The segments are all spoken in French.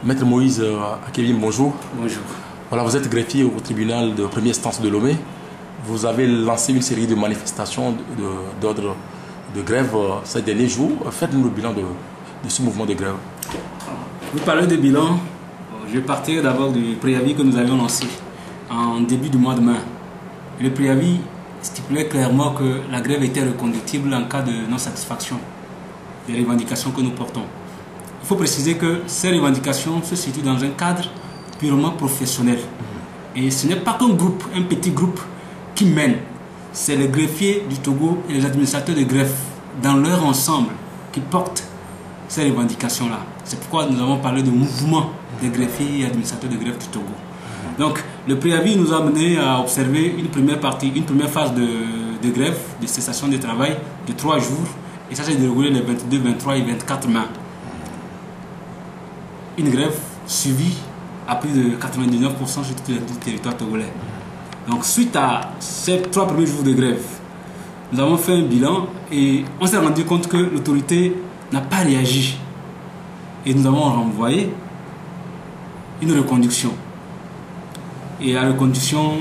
Maître Moïse Akévim, bonjour. Bonjour. Voilà, vous êtes greffier au tribunal de première instance de Lomé. Vous avez lancé une série de manifestations d'ordre de grève ces derniers jours. Faites-nous le bilan de ce mouvement de grève. Vous parlez de bilan. Je vais partir d'abord du préavis que nous avions lancé en début du mois de mai. Le préavis stipulait clairement que la grève était reconductible en cas de non-satisfaction des revendications que nous portons. Il faut préciser que ces revendications se situent dans un cadre purement professionnel. Et ce n'est pas qu'un groupe, un petit groupe qui mène. C'est les greffiers du Togo et les administrateurs de greffe dans leur ensemble qui portent ces revendications-là. C'est pourquoi nous avons parlé de mouvement des greffiers et administrateurs de greffe du Togo. Donc, le préavis nous a amené à observer une première phase de grève, de cessation de travail de 3 jours. Et ça s'est déroulé les 22, 23 et 24 mai. Une grève suivie à plus de 99% sur tout le territoire togolais. Donc, suite à ces 3 premiers jours de grève, nous avons fait un bilan et on s'est rendu compte que l'autorité n'a pas réagi. Et nous avons renvoyé une reconduction. Et la reconduction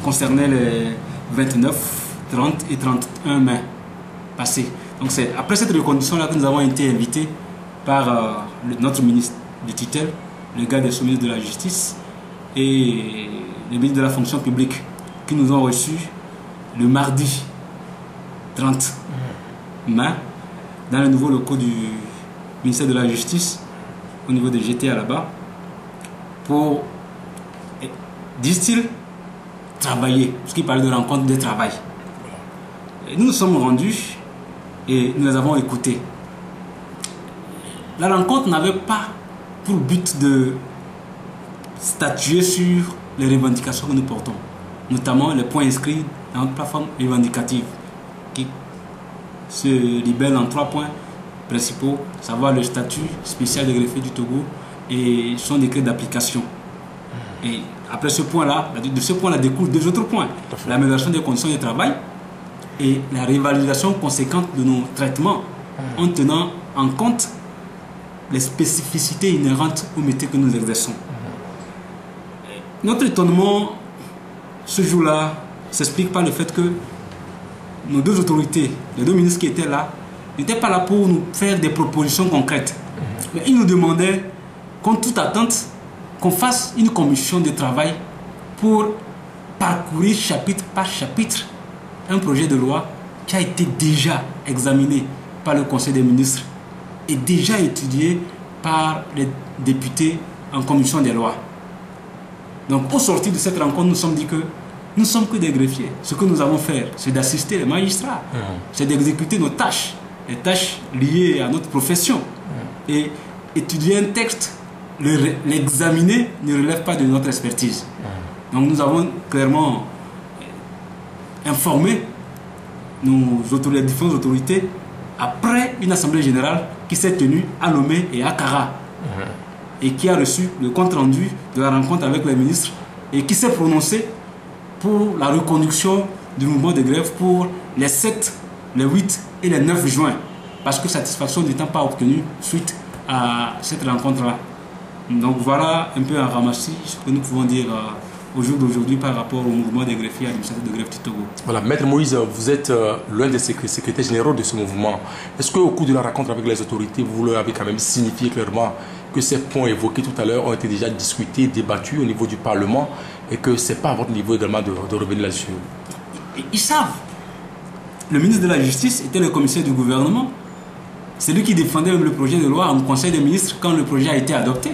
concernait les 29, 30 et 31 mai passés. Donc c'est après cette reconduction-là que nous avons été invités par notre ministre de tutelle, le garde des Sceaux, ministre de la Justice et le ministre de la Fonction publique qui nous ont reçus le mardi 30 mai dans les nouveaux locaux du ministère de la Justice au niveau de GTA là-bas pour, disent-ils, travailler, parce qu'ils parlaient de rencontre de travail. Et nous nous sommes rendus et nous les avons écoutés. La rencontre n'avait pas pour but de statuer sur les revendications que nous portons, notamment les points inscrits dans notre plateforme revendicative qui se libelle en 3 points principaux, savoir le statut spécial de greffier du Togo et son décret d'application. Et après ce point-là, de ce point-là découlent 2 autres points. L'amélioration des conditions de travail et la révalorisation conséquente de nos traitements en tenant en compte les spécificités inhérentes au métier que nous exerçons. Notre étonnement ce jour-là s'explique par le fait que nos 2 autorités, les 2 ministres qui étaient là, n'étaient pas là pour nous faire des propositions concrètes. Mais ils nous demandaient, contre toute attente, qu'on fasse une commission de travail pour parcourir chapitre par chapitre un projet de loi qui a été déjà examiné par le Conseil des ministres et déjà étudié par les députés en commission des lois. Donc au sortir de cette rencontre, nous nous sommes dit que nous ne sommes que des greffiers. Ce que nous avons fait, c'est d'assister les magistrats, c'est d'exécuter nos tâches, les tâches liées à notre profession. Et étudier un texte, l'examiner ne relève pas de notre expertise. Donc nous avons clairement informé les différentes autorités après une assemblée générale qui s'est tenue à Lomé et à Kara et qui a reçu le compte rendu de la rencontre avec les ministres et qui s'est prononcé pour la reconduction du mouvement de grève pour les 7, les 8 et les 9 juin parce que satisfaction n'étant pas obtenue suite à cette rencontre-là. Donc voilà un peu en ramassis ce que nous pouvons dire au jour d'aujourd'hui par rapport au mouvement des greffiers et administrateurs de greffe du Togo. Voilà, Maître Moïse, vous êtes l'un des secrétaires généraux de ce mouvement. Est-ce qu'au cours de la rencontre avec les autorités, vous leur avez quand même signifié clairement que ces points évoqués tout à l'heure ont été déjà discutés, débattus au niveau du Parlement et que ce n'est pas à votre niveau également de revenir là-dessus? Ils savent. Le ministre de la Justice était le commissaire du gouvernement. C'est lui qui défendait même le projet de loi au Conseil des ministres quand le projet a été adopté.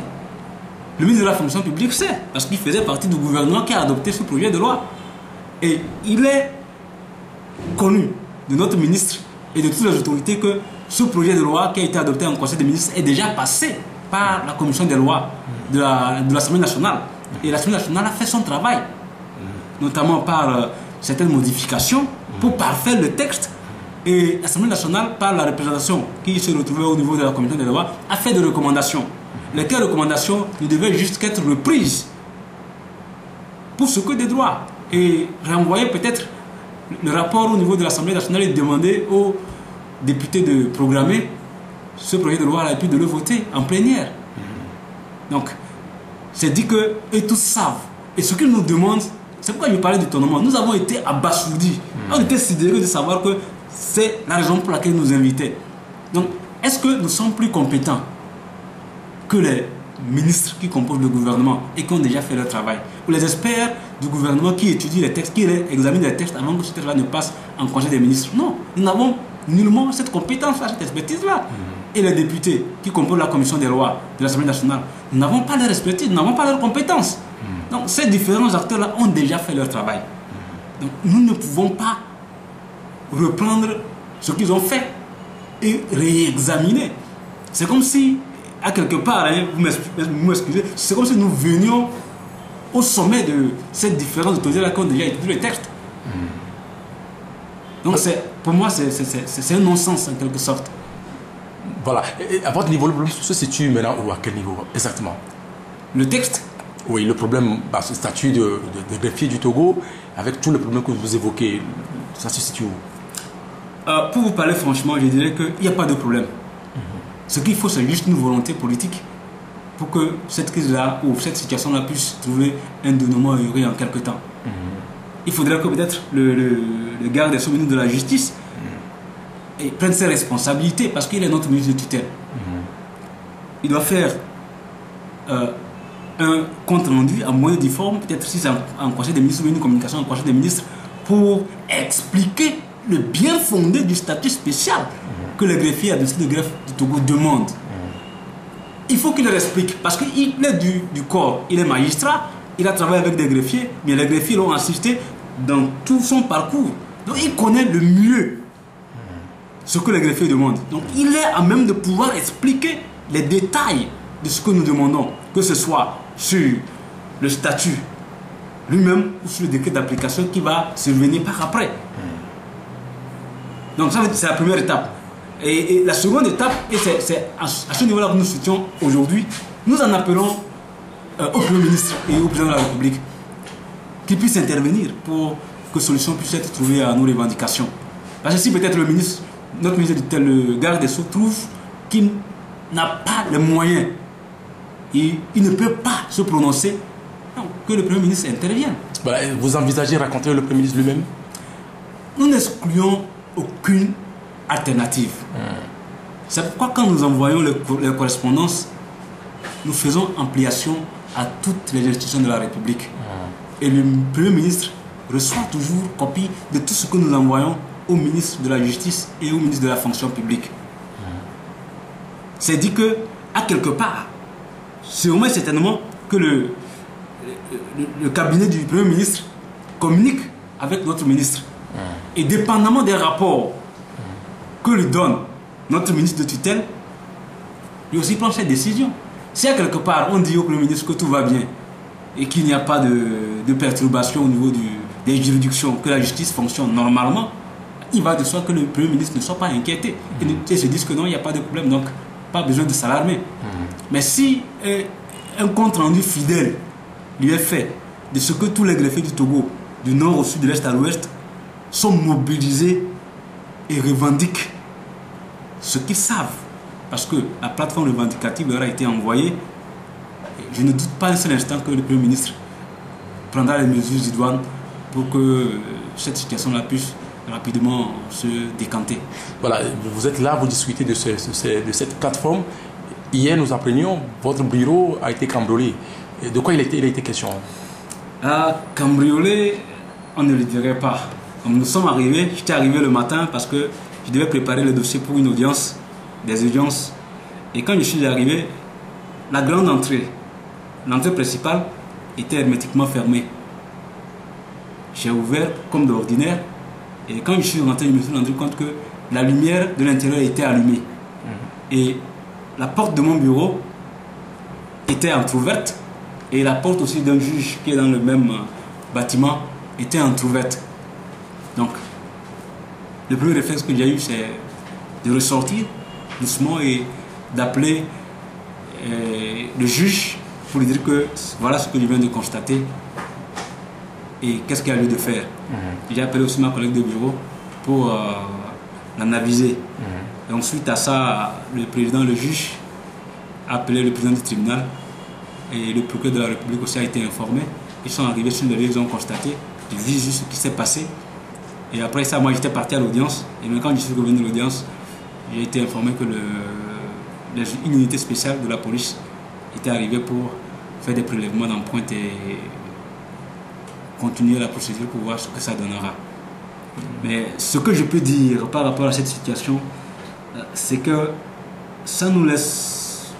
Le ministre de la Fonction publique sait, parce qu'il faisait partie du gouvernement qui a adopté ce projet de loi. Et il est connu de notre ministre et de toutes les autorités que ce projet de loi qui a été adopté en Conseil des ministres est déjà passé par la commission des lois de l'Assemblée nationale. Et l'Assemblée nationale a fait son travail, notamment par certaines modifications pour parfaire le texte. Et l'Assemblée nationale, par la représentation qui se retrouvait au niveau de la commission des lois, a fait des recommandations. Lesquelles recommandations ne devaient juste qu'être reprises pour ce que des droits. Et renvoyer peut-être le rapport au niveau de l'Assemblée nationale et demander aux députés de programmer ce projet de loi et puis de le voter en plénière. Donc, c'est dit que eux tous savent. Et ce qu'ils nous demandent, c'est pourquoi je parlais du tournement. Nous avons été abasourdis. On était sidérés de savoir que c'est la raison pour laquelle ils nous invitaient. Donc, est-ce que nous sommes plus compétents que les ministres qui composent le gouvernement et qui ont déjà fait leur travail, ou les experts du gouvernement qui étudient les textes, qui examinent les textes avant que ce texte-là ne passe en conseil des ministres? Non, nous n'avons nullement cette compétence-là, cette expertise-là. Et les députés qui composent la commission des lois de l'Assemblée nationale, nous n'avons pas leur expertise, nous n'avons pas leur compétence. Donc ces différents acteurs-là ont déjà fait leur travail. Donc nous ne pouvons pas reprendre ce qu'ils ont fait et réexaminer. C'est comme si, à quelque part, hein, vous m'excusez, c'est comme si nous venions au sommet de cette différence d'autorité-là qui ont déjà étudié les textes. Donc pour moi, c'est un non-sens en quelque sorte. Voilà. Et à votre niveau, le problème se situe maintenant ou à quel niveau exactement? Le texte? Oui, le problème, ce statut de greffier du Togo, avec tous les problèmes que vous évoquez, ça se situe où? Pour vous parler franchement, je dirais qu'il n'y a pas de problème. Ce qu'il faut, c'est juste une volonté politique pour que cette crise-là ou cette situation-là puisse trouver un dénouement heureux en quelque temps. Il faudrait que peut-être le garde des Sceaux, ministre de la Justice, prenne ses responsabilités parce qu'il est notre ministre de tutelle. Il doit faire un compte rendu à moyen difforme, peut-être si c'est en conseil des ministres ou une communication en conseil des ministres, pour expliquer le bien fondé du statut spécial que le greffier à domicile de greffe du Togo demande. Il faut qu'il leur explique, parce qu'il est du corps, il est magistrat, il a travaillé avec des greffiers, mais les greffiers l'ont assisté dans tout son parcours. Donc il connaît le mieux ce que les greffiers demandent. Donc il est à même de pouvoir expliquer les détails de ce que nous demandons, que ce soit sur le statut lui-même ou sur le décret d'application qui va survenir par après. Donc ça, c'est la première étape. Et la seconde étape, et c'est à ce niveau-là que nous situons aujourd'hui, nous en appelons au Premier ministre et au Président de la République qui puissent intervenir pour que solution puisse être trouvée à nos revendications. Parce que si peut-être notre ministre le garde des Sceaux trouve qu'il n'a pas les moyens et il ne peut pas se prononcer, non, que le Premier ministre intervienne. Voilà, vous envisagez rencontrer le Premier ministre lui-même? Nous n'excluons aucune alternative. C'est pourquoi quand nous envoyons les correspondances, nous faisons ampliation à toutes les institutions de la République. Et le Premier ministre reçoit toujours copie de tout ce que nous envoyons au ministre de la Justice et au ministre de la Fonction publique. C'est dit que, à quelque part, c'est au moins certainement que le cabinet du Premier ministre communique avec notre ministre. Et dépendamment des rapports que lui donne notre ministre de tutelle, lui aussi prend ses décisions. Si à quelque part on dit au Premier ministre que tout va bien et qu'il n'y a pas de perturbation au niveau des juridictions, que la justice fonctionne normalement, il va de soi que le Premier ministre ne soit pas inquiété et se dise que non, il n'y a pas de problème, donc pas besoin de s'alarmer. Mais si un compte rendu fidèle lui est fait de ce que tous les greffiers du Togo, du nord au sud, de l'est à l'ouest, sont mobilisés et revendiquent ce qu'ils savent, parce que la plateforme revendicative leur a été envoyée. Je ne doute pas un seul instant que le Premier ministre prendra les mesures idoines pour que cette situation-là puisse rapidement se décanter. Voilà, vous êtes là, vous discutez de cette plateforme. Hier, nous apprenions, votre bureau a été cambriolé. De quoi il a été question? Cambriolé, on ne le dirait pas. Comme nous sommes arrivés, j'étais arrivé le matin parce que je devais préparer le dossier pour une audience, des audiences. Et quand je suis arrivé, la grande entrée, l'entrée principale, était hermétiquement fermée. J'ai ouvert comme d'ordinaire. Et quand je suis rentré, je me suis rendu compte que la lumière de l'intérieur était allumée. Et la porte de mon bureau était entrouverte. Et la porte aussi d'un juge qui est dans le même bâtiment était entrouverte. Donc, le premier réflexe que j'ai eu, c'est de ressortir doucement et d'appeler le juge pour lui dire que voilà ce que je viens de constater et qu'est-ce qu'il y a lieu de faire. J'ai appelé aussi ma collègue de bureau pour l'analyser. Et ensuite à ça, le juge a appelé le président du tribunal et le procureur de la République aussi a été informé. Ils sont arrivés sur le lieu, ils ont constaté, ils disent juste ce qui s'est passé. Et après ça, moi j'étais parti à l'audience. Et même quand je suis revenu à l'audience, j'ai été informé que une unité spéciale de la police était arrivée pour faire des prélèvements d'empreintes et continuer la procédure pour voir ce que ça donnera. Mais ce que je peux dire par rapport à cette situation, c'est que ça nous laisse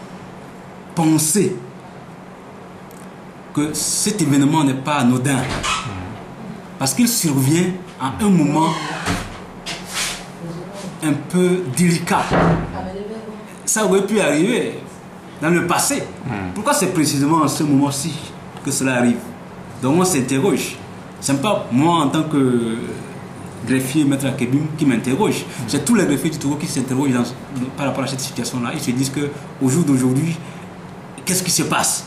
penser que cet événement n'est pas anodin. Parce qu'il survient à un moment un peu délicat. Ça aurait pu arriver dans le passé. Pourquoi c'est précisément à ce moment-ci que cela arrive? Donc on s'interroge. Ce n'est pas moi en tant que greffier, maître Akebim, qui m'interroge. C'est tous les greffiers du Togo qui s'interrogent par rapport à cette situation-là. Ils se disent qu'au jour d'aujourd'hui, qu'est-ce qui se passe?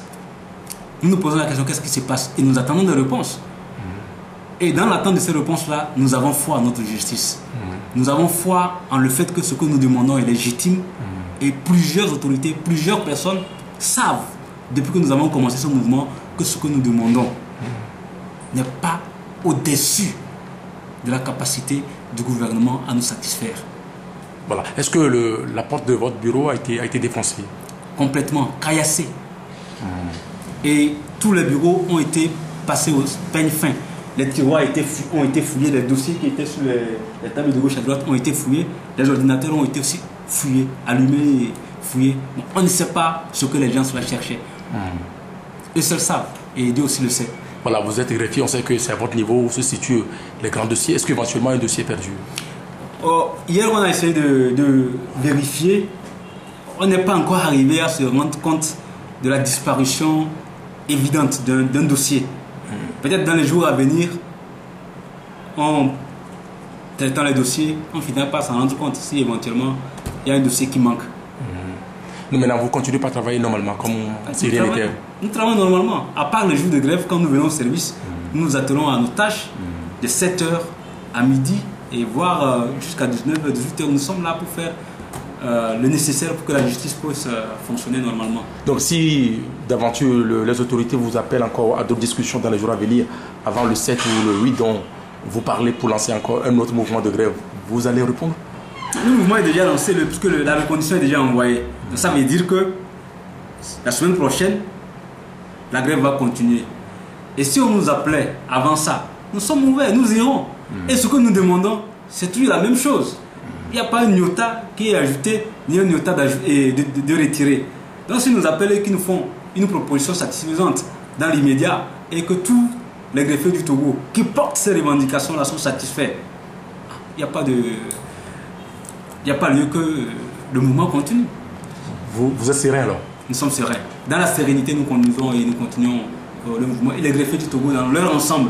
Nous nous posons la question, qu'est-ce qui se passe? Et nous attendons des réponses. Et dans l'attente de ces réponses-là, nous avons foi en notre justice. Nous avons foi en le fait que ce que nous demandons est légitime. Et plusieurs autorités, plusieurs personnes savent, depuis que nous avons commencé ce mouvement, que ce que nous demandons n'est pas au-dessus de la capacité du gouvernement à nous satisfaire. Voilà. Est-ce que la porte de votre bureau a été défoncée? Complètement, caillassée. Et tous les bureaux ont été passés au peigne fin. Les tiroirs ont été fouillés, les dossiers qui étaient sur les tables de gauche à droite ont été fouillés, les ordinateurs ont été aussi fouillés, allumés et fouillés. Donc, on ne sait pas ce que les gens soient cherchés. Eux seuls savent, et Dieu aussi le sait. Voilà, vous êtes greffier, on sait que c'est à votre niveau où se situent les grands dossiers. Est-ce qu'éventuellement un dossier est perdu? Hier, on a essayé de vérifier. On n'est pas encore arrivé à se rendre compte de la disparition évidente d'un dossier. Peut-être dans les jours à venir, en traitant les dossiers, on finira par s'en rendre compte si éventuellement il y a un dossier qui manque. Nous, maintenant, vous continuez pas à travailler normalement, comme si rien n'était. Nous travaillons normalement. À part les jours de grève, quand nous venons au service, nous nous attelons à nos tâches de 7h à midi et voire jusqu'à 19h, 18h. Nous sommes là pour faire le nécessaire pour que la justice puisse fonctionner normalement. Donc si d'aventure les autorités vous appellent encore à d'autres discussions dans les jours à venir, avant le 7 ou le 8 dont vous parlez pour lancer encore un autre mouvement de grève, vous allez répondre? Le mouvement est déjà lancé puisque la reconduction est déjà envoyée. Donc ça veut dire que la semaine prochaine, la grève va continuer. Et si on nous appelait avant ça, nous sommes ouverts, nous irons. Et ce que nous demandons, c'est toujours la même chose. Il n'y a pas un iota qui est ajouté, ni un iota de retirer. Donc si nous appellent et qu'ils nous font une proposition satisfaisante dans l'immédiat et que tous les greffiers du Togo qui portent ces revendications-là sont satisfaits, il n'y a pas lieu que le mouvement continue. Vous êtes serein alors? Nous sommes sereins. Dans la sérénité, nous conduisons et nous continuons le mouvement. Et les greffiers du Togo, dans leur ensemble,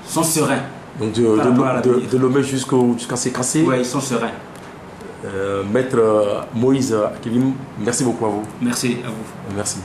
sont sereins. Donc de Lomé jusqu'à Sécassé. Oui, ils sont sereins. Maître Moïse Akebim, merci beaucoup à vous. Merci à vous. Merci.